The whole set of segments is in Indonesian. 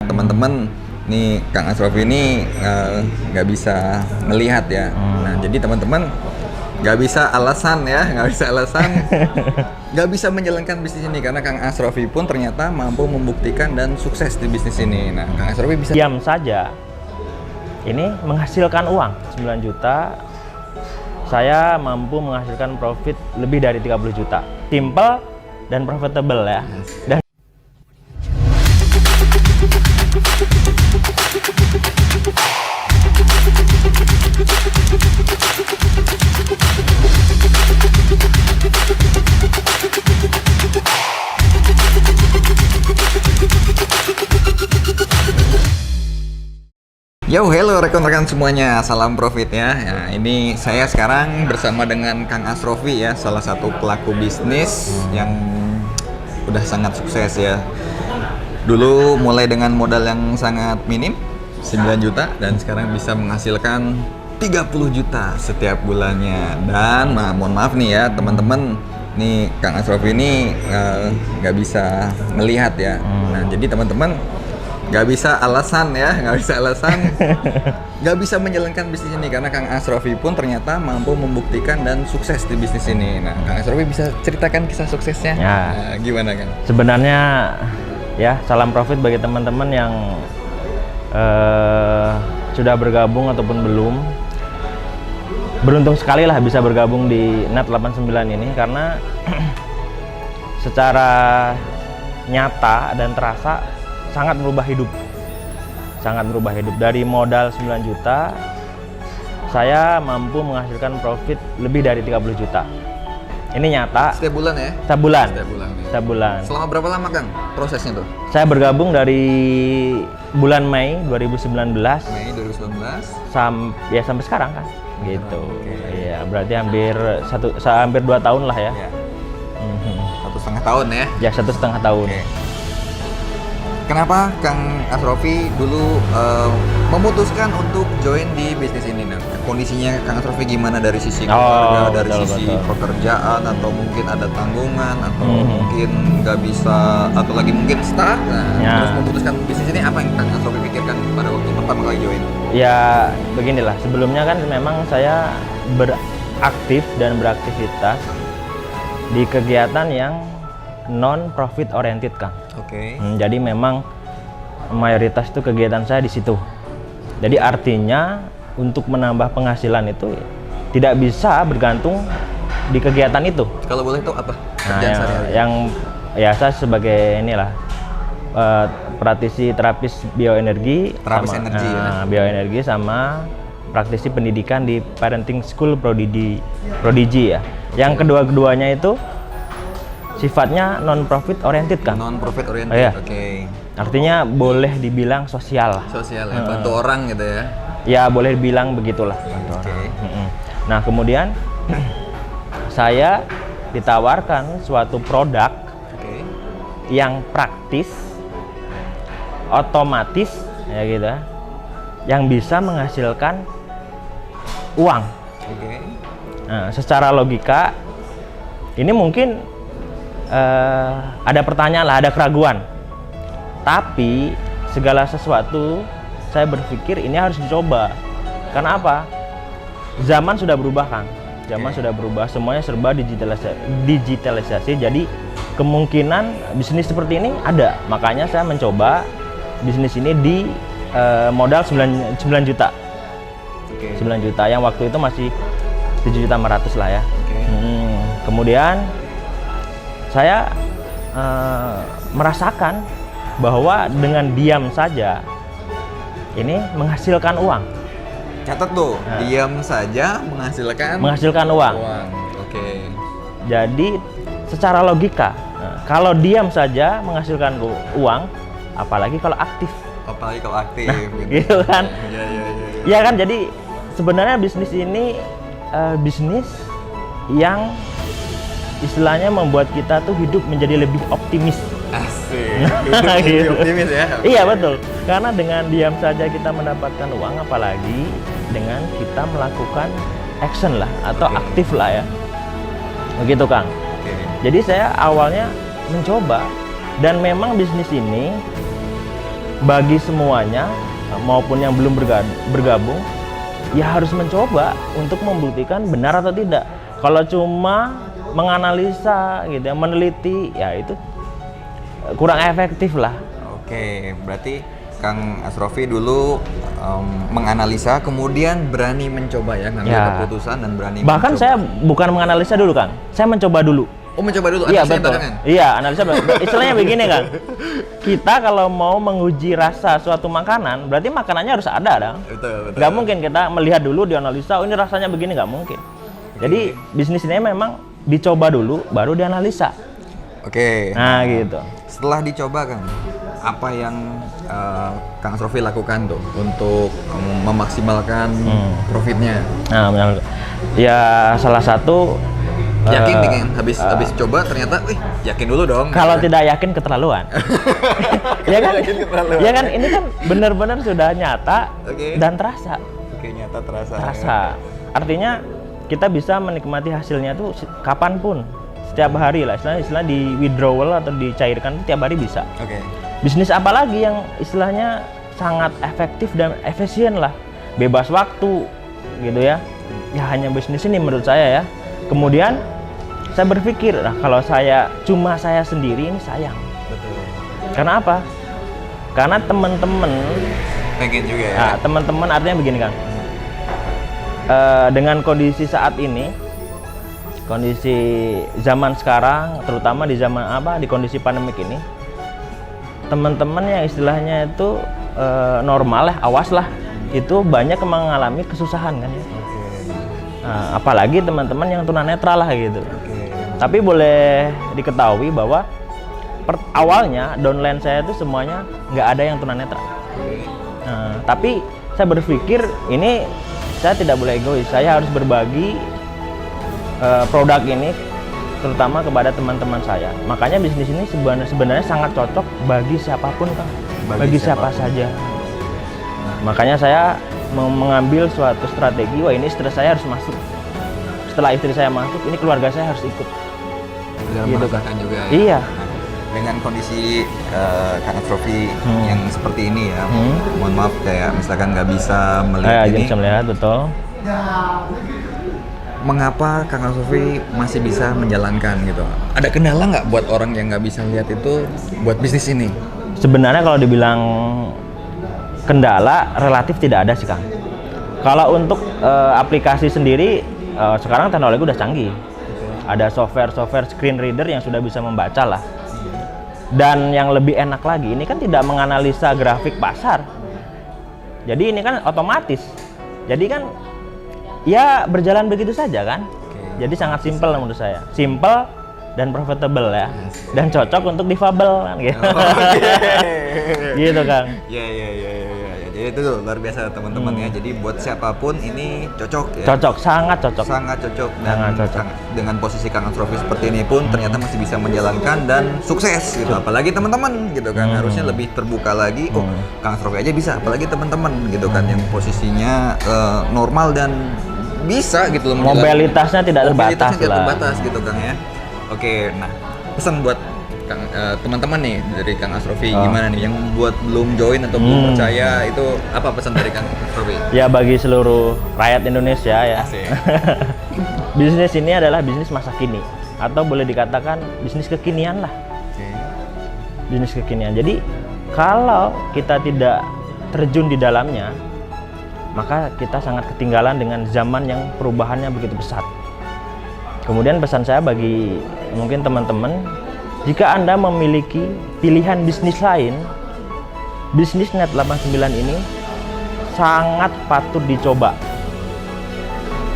Teman-teman, nih Kang Asrofi ini nggak bisa melihat ya. Nah, jadi teman-teman nggak bisa alasan ya, nggak bisa menjalankan bisnis ini karena Kang Asrofi pun ternyata mampu membuktikan dan sukses di bisnis ini. Nah, Kang Asrofi bisa diam saja. Ini menghasilkan uang 9 juta. Saya mampu menghasilkan profit lebih dari 30 juta. Simple dan profitable ya. Dan Yo, hello rekan-rekan semuanya, salam profit ya. Nah, ini saya sekarang bersama dengan Kang Asrofi ya, salah satu pelaku bisnis yang udah sangat sukses ya. Dulu mulai dengan modal yang sangat minim, 9 juta, dan sekarang bisa menghasilkan 30 juta setiap bulannya. Dan mohon maaf nih ya teman-teman, nih Kang Asrofi ini nggak bisa melihat ya. Nah, jadi teman-teman nggak bisa alasan ya, nggak bisa menjalankan bisnis ini karena Kang Asrofi pun ternyata mampu membuktikan dan sukses di bisnis ini. Nah, Kang Asrofi bisa ceritakan kisah suksesnya? Ya. Nah, gimana Kang? sebenarnya ya, salam profit bagi teman-teman yang sudah bergabung ataupun belum. Beruntung sekali lah bisa bergabung di Net 89 ini karena secara nyata dan terasa sangat merubah hidup. Dari modal 9 juta, saya mampu menghasilkan profit lebih dari 30 juta. Ini nyata. Setiap bulan ya? Setiap bulan. Setiap bulan. Ya. Selama berapa lama Kang prosesnya tuh? Saya bergabung dari bulan Mei 2019. Mei 2019 sampai sekarang kan. Gitu. Okay. Iya, berarti hampir 2 tahun lah ya. Ya. 1,5 tahun ya? Ya, 1,5 tahun. Okay. Kenapa Kang Asrofi dulu memutuskan untuk join di bisnis ini? Nah, kondisinya Kang Asrofi gimana dari sisi keluarga, dari sisi pekerjaan, atau mungkin ada tanggungan, atau mungkin nggak bisa, atau lagi mungkin stuck? Nah, terus memutuskan bisnis ini, apa yang Kang Asrofi pikirkan pada waktu pertama kali join? Ya, beginilah. Sebelumnya kan memang saya beraktif dan beraktivitas di kegiatan yang non-profit oriented, Kang. Oke. Jadi memang mayoritas itu kegiatan saya di situ. Jadi artinya untuk menambah penghasilan itu tidak bisa bergantung di kegiatan itu. Kalau boleh tahu apa Nah, yang ya, saya sebagai praktisi terapis bioenergi, bioenergi sama praktisi pendidikan di Parenting School Prodigy ya. Yang kedua-duanya itu sifatnya non-profit oriented kan? Non-profit oriented, iya. Oke. Artinya boleh dibilang sosial lah. Sosial ya, bantu orang gitu ya? Ya, boleh dibilang begitulah, bantu orang. Nah, kemudian saya ditawarkan suatu produk yang praktis, otomatis, ya gitu ya, yang bisa menghasilkan uang. Nah, secara logika, ini mungkin ada pertanyaan lah, ada keraguan. Tapi segala sesuatu saya berpikir ini harus dicoba. Karena apa? Zaman sudah berubah, Kang. Sudah berubah, semuanya serba digitalisasi. Jadi kemungkinan bisnis seperti ini ada. Makanya saya mencoba bisnis ini di modal 9 juta. 9 juta yang waktu itu masih 7.500.000 lah ya. Kemudian saya merasakan bahwa dengan diam saja ini menghasilkan uang. Catat tuh, diam saja menghasilkan uang. Oke. Jadi secara logika, kalau diam saja menghasilkan uang, apalagi kalau aktif. Nah, gitu kan? Ya kan, jadi sebenarnya bisnis ini bisnis yang istilahnya membuat kita tuh hidup menjadi lebih optimis. Asik. Gitu. Optimis ya. Iya, betul. Karena dengan diam saja kita mendapatkan uang, apalagi dengan kita melakukan action lah atau aktif lah ya. Begitu, Kang. Jadi saya awalnya mencoba, dan memang bisnis ini bagi semuanya maupun yang belum bergabung, ya harus mencoba untuk membuktikan benar atau tidak. Kalau cuma menganalisa gitu ya, meneliti, ya itu kurang efektif lah. Oke, berarti Kang Asrofi dulu menganalisa, kemudian berani mencoba ya, ngambil keputusan dan berani bahkan mencoba. saya bukan menganalisa dulu, Kang. Saya mencoba dulu. Oh, mencoba dulu, Iya, analisanya betul. barengan? Iya, analisa istilahnya begini, Kang. Kita kalau mau menguji rasa suatu makanan, berarti makanannya harus ada, dong. Betul. Nggak mungkin kita melihat dulu, dianalisa, oh ini rasanya begini, nggak mungkin. Jadi bisnis ini memang dicoba dulu, baru dianalisa. Oke. Nah, gitu. Setelah dicoba kan, apa yang Kang Asrofi lakukan tuh untuk memaksimalkan profitnya? Nah, ya salah satu Yakin nih kan, habis coba ternyata, yakin dulu dong. kalau tidak yakin keterlaluan. Ya kan? Yakin keterlaluan. Ya kan, ini kan benar-benar sudah nyata dan terasa. Oke, nyata terasa. Terasa. Artinya kita bisa menikmati hasilnya tuh kapanpun, setiap hari lah. Istilah di withdrawal atau dicairkan tiap hari bisa. Oke. Bisnis apa lagi yang istilahnya sangat efektif dan efisien lah, bebas waktu gitu ya. Ya hanya bisnis ini menurut saya ya. Kemudian saya berpikir, nah kalau cuma saya sendiri ini sayang. Betul. Karena apa? Karena teman-teman Pengen juga ya. Nah, teman-teman artinya begini, Kang. Dengan kondisi saat ini, kondisi zaman sekarang, terutama di di kondisi pandemik ini, teman-teman yang istilahnya itu normal lah, awas lah, itu banyak mengalami kesusahan kan ya. Nah, apalagi teman-teman yang tunanetra lah gitu. Tapi boleh diketahui bahwa awalnya downline saya itu semuanya nggak ada yang tunanetra. Nah, tapi saya berpikir ini saya tidak boleh egois, saya harus berbagi produk ini terutama kepada teman-teman saya. Makanya bisnis ini sebenarnya sangat cocok bagi siapapun, Kang. Bagi siapa saja. Makanya saya mengambil suatu strategi, wah ini istri saya harus masuk. Setelah istri saya masuk, ini keluarga saya harus ikut. Dalam Gitu, merasakan juga ya. Iya. Dengan kondisi Kang Asrofi yang seperti ini ya, mohon maaf kayak misalkan nggak bisa melihat ini. Bisa melihat, betul. Mengapa Kang Asrofi masih bisa menjalankan gitu? Ada kendala nggak buat orang yang nggak bisa lihat itu buat bisnis ini? Sebenarnya kalau dibilang kendala relatif tidak ada sih, Kang. Kalau untuk aplikasi sendiri sekarang teknologi udah canggih. Ada software screen reader yang sudah bisa membaca lah. Dan yang lebih enak lagi, ini kan tidak menganalisa grafik pasar. Jadi ini kan otomatis. Jadi kan ya berjalan begitu saja kan. Jadi sangat simpel menurut saya. Simple dan profitable ya. Dan cocok untuk difabel kan gitu. Gitu, Kang. Iya. Jadi itu luar biasa teman-teman ya. Jadi buat siapapun ini cocok ya. Cocok, sangat cocok. Sangat cocok. Dan Sangat cocok. dengan posisi Kang Asrofi seperti ini pun ternyata masih bisa menjalankan dan sukses gitu. Apalagi teman-teman gitu kan, harusnya lebih terbuka lagi. Oh, Kang Asrofi aja bisa, apalagi teman-teman gitu kan yang posisinya normal dan bisa gitu loh. Mobilitasnya tidak terbatas lah. Terbatas gitu Kang ya. Oke, nah pesan buat teman-teman nih dari Kang Asrofi gimana nih yang buat belum join atau belum percaya, itu apa pesan dari Kang Asrofi? Ya bagi seluruh rakyat Indonesia ya. Asik. Bisnis ini adalah bisnis masa kini atau boleh dikatakan bisnis kekinian lah. Bisnis kekinian. Jadi kalau kita tidak terjun di dalamnya, maka kita sangat ketinggalan dengan zaman yang perubahannya begitu pesat. Kemudian pesan saya bagi mungkin teman-teman, jika Anda memiliki pilihan bisnis lain, bisnis Net89 ini sangat patut dicoba.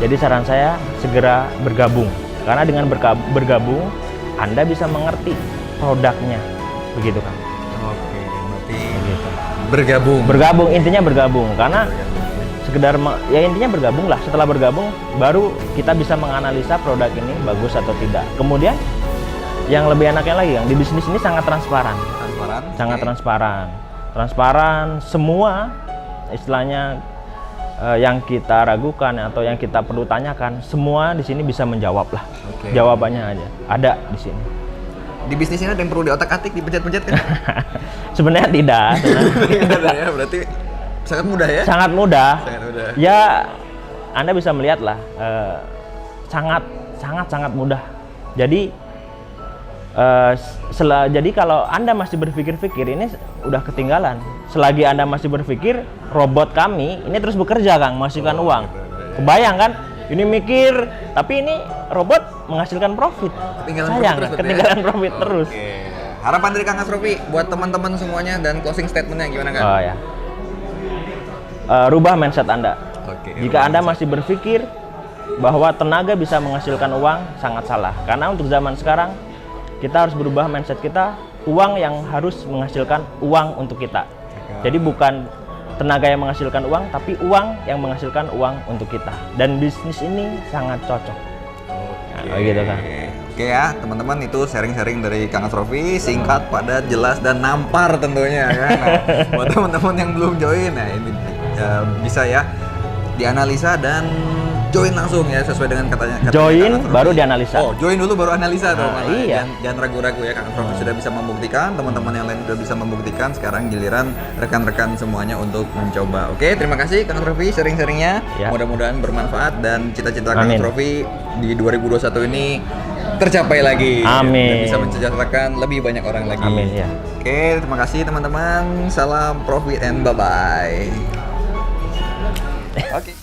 Jadi saran saya segera bergabung. Karena dengan bergabung, Anda bisa mengerti produknya. Begitu kan? Oke, berarti Begitu. bergabung. Bergabung, intinya bergabung. Karena sekedar ya intinya bergabung lah. Setelah bergabung, baru kita bisa menganalisa produk ini bagus atau tidak. Kemudian yang lebih enaknya lagi, yang di bisnis ini sangat transparan. Sangat transparan, semua istilahnya yang kita ragukan atau yang kita perlu tanyakan, semua di sini bisa menjawab lah. Jawabannya aja ada di sini. di bisnis ini ada yang perlu diotak-atik, dipencet-pencet kan? Sebenarnya tidak. Tidak ada ya, berarti sangat mudah ya? Sangat mudah. Sangat mudah. Ya, Anda bisa melihat lah, sangat mudah. Jadi, jadi kalau Anda masih berpikir-pikir, ini udah ketinggalan. Selagi Anda masih berpikir, robot kami ini terus bekerja, Kang, menghasilkan uang. Kebayang kan? Ini mikir, tapi ini robot menghasilkan profit. Sayang, ketinggalan profit terus. Harapan dari Kang Asrofi buat teman-teman semuanya dan closing statementnya gimana, Kang? Oh ya. Rubah mindset Anda. Jika Anda mindset. masih berpikir bahwa tenaga bisa menghasilkan uang, sangat salah. Karena untuk zaman sekarang, kita harus berubah mindset kita, uang yang harus menghasilkan uang untuk kita. Jadi bukan tenaga yang menghasilkan uang, tapi uang yang menghasilkan uang untuk kita. Dan bisnis ini sangat cocok. Nah, gitu kan. Oke ya, teman-teman, itu sharing-sharing dari Kang Asrofi, singkat, padat, jelas, dan nampar tentunya ya. Nah, buat teman-teman yang belum join, nah ini bisa ya dianalisa dan join langsung ya sesuai dengan katanya Join baru dianalisa. Oh, join dulu baru analisa tuh. Iya. Jangan ragu-ragu ya, Kang Asrofi sudah bisa membuktikan, teman-teman yang lain sudah bisa membuktikan. Sekarang giliran rekan-rekan semuanya untuk mencoba. Oke, terima kasih Kang Asrofi sharing-sharingnya. Ya. Mudah-mudahan bermanfaat dan cita-cita Kang Amin. Asrofi di 2021 ini tercapai lagi. Amin. Dan bisa mensejahterakan lebih banyak orang lagi. Amin ya. Oke, terima kasih teman-teman. Salam profit and bye-bye. Oke.